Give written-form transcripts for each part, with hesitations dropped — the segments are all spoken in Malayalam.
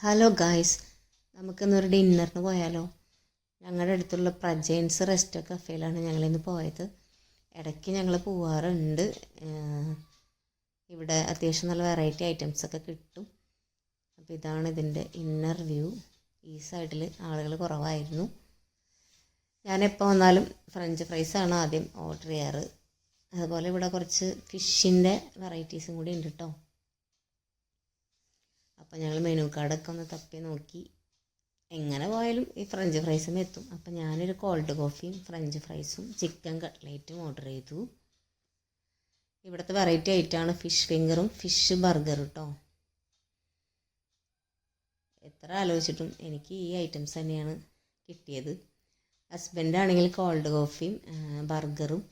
ഹലോ ഗായ്സ്, നമുക്കിന്നൊരു ഡിന്നറിന് പോയാലോ? ഞങ്ങളുടെ അടുത്തുള്ള പ്രജൻസ് റെസ്റ്റോ കഫേയിലാണ് ഞങ്ങളിന്ന് പോയത്. ഇടയ്ക്ക് ഞങ്ങൾ പോവാറുണ്ട്. ഇവിടെ അത്യാവശ്യം നല്ല വെറൈറ്റി ഐറ്റംസൊക്കെ കിട്ടും. അപ്പോൾ ഇതാണ് ഇതിൻ്റെ ഇന്നർ വ്യൂ. ഈ സൈഡിൽ ആളുകൾ കുറവായിരുന്നു. ഞാനെപ്പോൾ വന്നാലും ഫ്രഞ്ച് ഫ്രൈസാണ് ആദ്യം ഓർഡർ ചെയ്യാറ്. അതുപോലെ ഇവിടെ കുറച്ച് ഫിഷിൻ്റെ വെറൈറ്റീസും കൂടി ഉണ്ട് കേട്ടോ. അപ്പോൾ ഞങ്ങൾ മെനു കാർഡൊക്കെ ഒന്ന് തപ്പി നോക്കി. എങ്ങനെ പോയാലും ഈ ഫ്രഞ്ച് ഫ്രൈസും എത്തും. അപ്പോൾ ഞാനൊരു കോൾഡ് കോഫിയും ഫ്രഞ്ച് ഫ്രൈസും ചിക്കൻ കട്ട്ലേറ്റും ഓർഡർ ചെയ്തു. ഇവിടുത്തെ വെറൈറ്റി ആയിട്ടാണ് ഫിഷ് ഫിംഗറും ഫിഷ് ബർഗറും കേട്ടോ. എത്ര ആലോചിച്ചിട്ടും എനിക്ക് ഈ ഐറ്റംസ് തന്നെയാണ് കിട്ടിയത്. ഹസ്ബൻഡാണെങ്കിൽ കോൾഡ് കോഫിയും ബർഗറും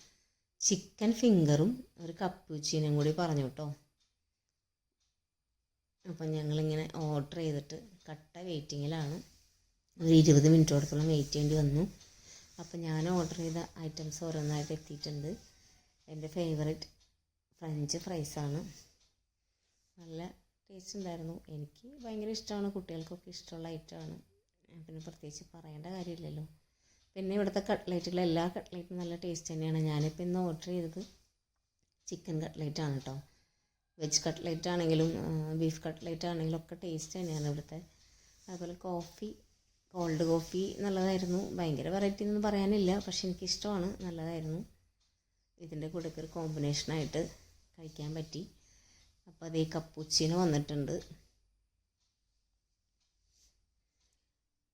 ചിക്കൻ ഫിംഗറും ഒരു കപ്പുച്ചീനും കൂടി പറഞ്ഞു കേട്ടോ. അപ്പം ഞങ്ങളിങ്ങനെ ഓർഡർ ചെയ്തിട്ട് കട്ട വെയിറ്റിങ്ങിലാണ്. ഒരു 20 മിനിറ്റോടത്തോളം വെയിറ്റ് ചെയ്യേണ്ടി വന്നു. അപ്പം ഞാൻ ഓർഡർ ചെയ്ത ഐറ്റംസ് ഓരോന്നായിട്ട് എത്തിയിട്ടുണ്ട്. എൻ്റെ ഫേവറേറ്റ് ഫ്രഞ്ച് ഫ്രൈസാണ്. നല്ല ടേസ്റ്റ് ഉണ്ടായിരുന്നു. എനിക്ക് ഭയങ്കര ഇഷ്ടമാണ്, കുട്ടികൾക്കൊക്കെ ഇഷ്ടമുള്ള ഐറ്റമാണ്. പിന്നെ പ്രത്യേകിച്ച് പറയേണ്ട കാര്യമില്ലല്ലോ. പിന്നെ ഇവിടുത്തെ കട്ട്ലേറ്റുകൾ എല്ലാ കട്ട്ലേറ്റും നല്ല ടേസ്റ്റ് തന്നെയാണ്. ഞാനിപ്പോൾ ഇന്ന് ഓർഡർ ചെയ്തത് ചിക്കൻ കട്ട്ലേറ്റാണ് കേട്ടോ. വെജ് കട്ട്ലേറ്റ് ആണെങ്കിലും ബീഫ് കട്ട്ലേറ്റ് ആണെങ്കിലും ഒക്കെ ടേസ്റ്റ് തന്നെയാണ് ഇവിടുത്തെ. അതുപോലെ കോഫി, കോൾഡ് കോഫി നല്ലതായിരുന്നു. ഭയങ്കര വെറൈറ്റി ഒന്നും പറയാനില്ല, പക്ഷെ എനിക്കിഷ്ടമാണ്, നല്ലതായിരുന്നു. ഇതിൻ്റെ കൂടെ ഒരു കോമ്പിനേഷനായിട്ട് കഴിക്കാൻ പറ്റി. അപ്പോൾ അതേ കപ്പുച്ചീനോ വന്നിട്ടുണ്ട്.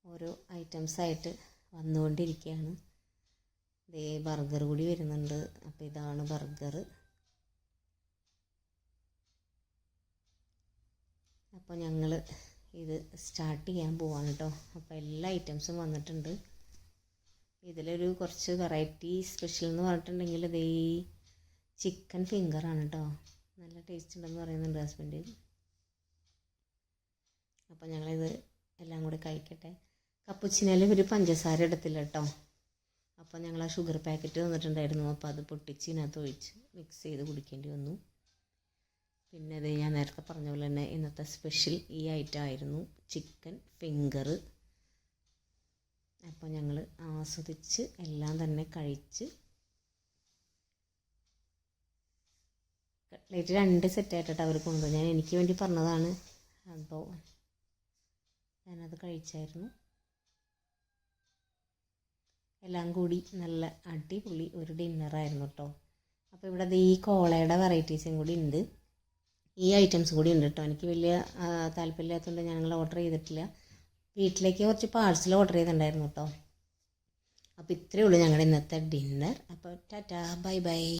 ഓരോ ഐറ്റംസായിട്ട് വന്നുകൊണ്ടിരിക്കുകയാണ്. ഇതേ ബർഗർ കൂടി വരുന്നുണ്ട്. അപ്പോൾ ഇതാണ് ബർഗർ. അപ്പോൾ ഞങ്ങൾ ഇത് സ്റ്റാർട്ട് ചെയ്യാൻ പോവാണ് കേട്ടോ. അപ്പോൾ എല്ലാ ഐറ്റംസും വന്നിട്ടുണ്ട്. ഇതിലൊരു കുറച്ച് വെറൈറ്റി സ്പെഷ്യൽ എന്ന് പറഞ്ഞിട്ടുണ്ടെങ്കിൽ ഇത് ഈ ചിക്കൻ ഫിംഗറാണ് കേട്ടോ. നല്ല ടേസ്റ്റ് ഉണ്ടെന്ന് പറയുന്നുണ്ട് ഹസ്ബൻഡ്. അപ്പോൾ ഞങ്ങളിത് എല്ലാം കൂടി കഴിക്കട്ടെ. കപ്പുച്ചിനയിൽ ഒരു പഞ്ചസാര ഇടത്തില്ല കേട്ടോ. അപ്പോൾ ഞങ്ങൾ ആ ഷുഗർ പാക്കറ്റ് തന്നിട്ടുണ്ടായിരുന്നു. അപ്പോൾ അത് പൊട്ടിച്ച് ഇതിനകത്ത് ഒഴിച്ച് മിക്സ് ചെയ്ത് കുടിക്കേണ്ടി വന്നു. പിന്നെ അത് ഞാൻ നേരത്തെ പറഞ്ഞ പോലെ തന്നെ ഇന്നത്തെ സ്പെഷ്യൽ ഈ ഐറ്റം ആയിരുന്നു, ചിക്കൻ ഫിംഗർ. അപ്പോൾ ഞങ്ങൾ ആസ്വദിച്ച് എല്ലാം തന്നെ കഴിച്ച്. കട്ട്ലേറ്റ് 2 സെറ്റായിട്ടാണ് അവർ കൊണ്ടുപോയി. ഞാൻ എനിക്ക് വേണ്ടി പറഞ്ഞതാണ്. അപ്പോൾ ഞാനത് കഴിച്ചായിരുന്നു. എല്ലാം കൂടി നല്ല അടിപൊളി ഒരു ഡിന്നറായിരുന്നു കേട്ടോ. അപ്പോൾ ഇവിടെ ഈ കോളയുടെ വെറൈറ്റീസും കൂടി ഉണ്ട്. ഈ ഐറ്റംസ് കൂടി ഉണ്ട് കേട്ടോ. എനിക്ക് വലിയ താല്പര്യമില്ലാത്തതുകൊണ്ട് ഞങ്ങൾ ഓർഡർ ചെയ്തിട്ടില്ല. വീട്ടിലേക്ക് കുറച്ച് പാഴ്സൽ ഓർഡർ ചെയ്തിട്ടുണ്ടായിരുന്നു കേട്ടോ. അപ്പോൾ ഇത്രയേ ഉള്ളൂ ഞങ്ങളുടെ ഇന്നത്തെ ഡിന്നർ. അപ്പോൾ ടാറ്റാ, ബൈ ബൈ.